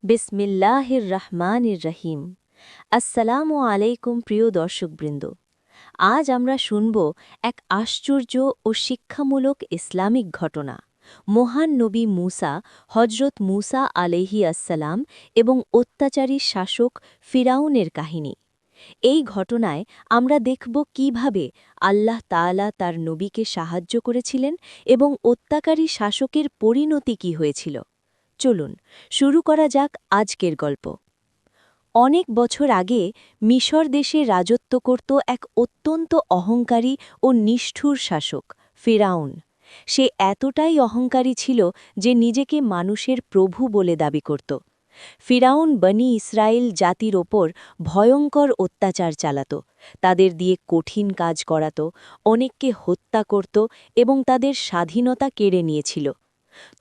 বিসমিল্লাহির রহমানির রহিম। আসসালামু আলাইকুম প্রিয় দর্শকবৃন্দ। আজ আমরা শুনব এক আশ্চর্য ও শিক্ষামূলক ইসলামিক ঘটনা, মহান নবী মুসা, হজরত মুসা আলাইহি আসসালাম এবং অত্যাচারী শাসক ফিরাউনের কাহিনী। এই ঘটনায় আমরা দেখব কিভাবে আল্লাহ তাআলা তার নবীকে সাহায্য করেছিলেন এবং অত্যাচারী শাসকের পরিণতি কী হয়েছিল। চলুন শুরু করা যাক আজকের গল্প। অনেক বছর আগে মিশর দেশে রাজত্ব করত এক অত্যন্ত অহংকারী ও নিষ্ঠুর শাসক ফিরাউন। সে এতটাই অহংকারী ছিল যে নিজেকে মানুষের প্রভু বলে দাবি করত। ফিরাউন বনি ইসরায়েল জাতির ওপর ভয়ঙ্কর অত্যাচার চালাত, তাদের দিয়ে কঠিন কাজ করাত, অনেককে হত্যা করত এবং তাদের স্বাধীনতা কেড়ে নিয়েছিল।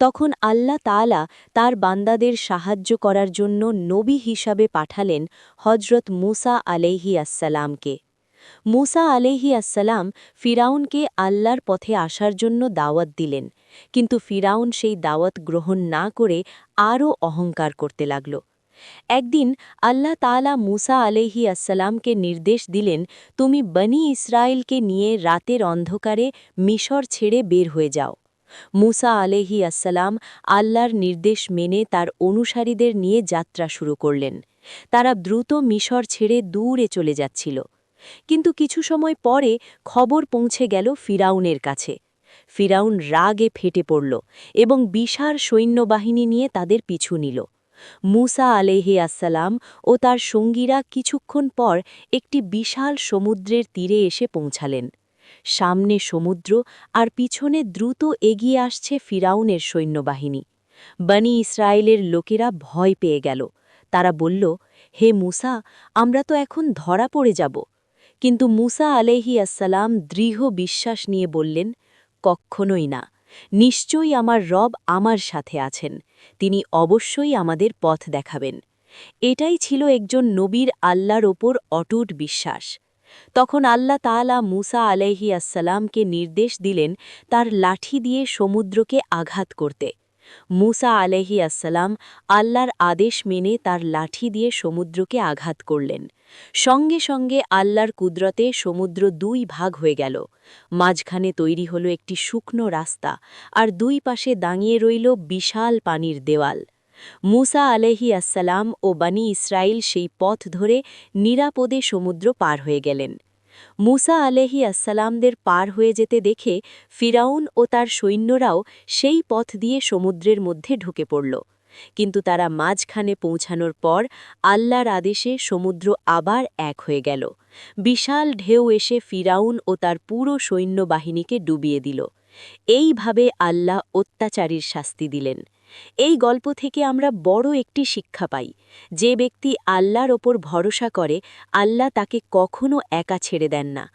তখন আল্লাহ তাআলা তার বান্দাদের সাহায্য করার জন্য নবী হিসাবে পাঠালেন হজরত মুসা আলাইহি আসসালামকে। মুসা আলাইহি আসসালাম ফিরাউনকে আল্লাহর পথে আসার জন্য দাওয়াত দিলেন, কিন্তু ফিরাউন সেই দাওয়াত গ্রহণ না করে আরও অহংকার করতে লাগল। একদিন আল্লাহ তাআলা মুসা আলাইহি আসসালামকে নির্দেশ দিলেন, তুমি বনি ইসরায়েলকে নিয়ে রাতের অন্ধকারে মিশর ছেড়ে বের হয়ে যাও। মুসা আলাইহি আসসালাম আল্লাহর নির্দেশ মেনে তার অনুসারীদের নিয়ে যাত্রা শুরু করলেন। তারা দ্রুত মিশর ছেড়ে দূরে চলে যাচ্ছিল। কিন্তু কিছু সময় পরে খবর পৌঁছে গেল ফিরাউনের কাছে। ফিরাউন রাগে ফেটে পড়ল এবং বিশাল সৈন্যবাহিনী নিয়ে তাদের পিছু নিল। মুসা আলাইহি আসসালাম ও তার সঙ্গীরা কিছুক্ষণ পর একটি বিশাল সমুদ্রের তীরে এসে পৌঁছালেন। সামনে সমুদ্র আর পিছনে দ্রুত এগিয়ে আসছে ফিরাউনের সৈন্যবাহিনী। বনি ইসরায়েলের লোকেরা ভয় পেয়ে গেল। তারা বলল, হে মুসা, আমরা তো এখন ধরা পড়ে যাব। কিন্তু মুসা আলাইহি আসসালাম দৃঢ় বিশ্বাস নিয়ে বললেন, কখনোই না, নিশ্চয়ই আমার রব আমার সাথে আছেন, তিনি অবশ্যই আমাদের পথ দেখাবেন। এটাই ছিল একজন নবীর আল্লাহর ওপর অটুট বিশ্বাস। তখন আল্লাহ তাআলা মুসা আলাইহি আসসালামকে নির্দেশ দিলেন তার লাঠি দিয়ে সমুদ্রকে আঘাত করতে। মুসা আলাইহি আসসালাম আল্লাহর আদেশ মেনে তার লাঠি দিয়ে সমুদ্রকে আঘাত করলেন। সঙ্গে সঙ্গে আল্লাহর কুদরতে সমুদ্র দুই ভাগ হয়ে গেল। মাঝখানে তৈরি হলো একটি শুকনো রাস্তা, আর দুই পাশে দাঁড়িয়ে রইল বিশাল পানির দেওয়াল। মুসা আলাইহি আসসালাম ও বনি ইসরায়েল সেই পথ ধরে নিরাপদে সমুদ্র পার হয়ে গেলেন। মুসা আলাইহি আসসালামদের পার হয়ে যেতে দেখে ফিরাউন ও তার সৈন্যরাও সেই পথ দিয়ে সমুদ্রের মধ্যে ঢুকে পড়ল। কিন্তু তারা মাঝখানে পৌঁছানোর পর আল্লাহর আদেশে সমুদ্র আবার এক হয়ে গেল। বিশাল ঢেউ এসে ফিরাউন ও তার পুরো সৈন্যবাহিনীকে ডুবিয়ে দিল। এইভাবে আল্লাহ অত্যাচারীর শাস্তি দিলেন। এই গল্প থেকে আমরা বড় একটি শিক্ষা পাই, যে ব্যক্তি আল্লাহর ওপর ভরসা করে আল্লাহ তাকে কখনো একা ছেড়ে দেন না,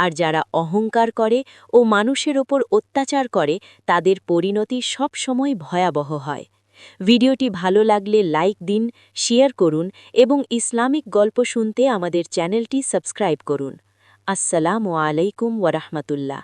আর যারা অহংকার করে ও মানুষের ওপর অত্যাচার করে তাদের পরিণতি সব সময় ভয়াবহ হয়। ভিডিওটি ভালো লাগলে লাইক দিন, শেয়ার করুন এবং ইসলামিক গল্প শুনতে আমাদের চ্যানেলটি সাবস্ক্রাইব করুন। আসসালামু আলাইকুম ওয়া রাহমাতুল্লাহ।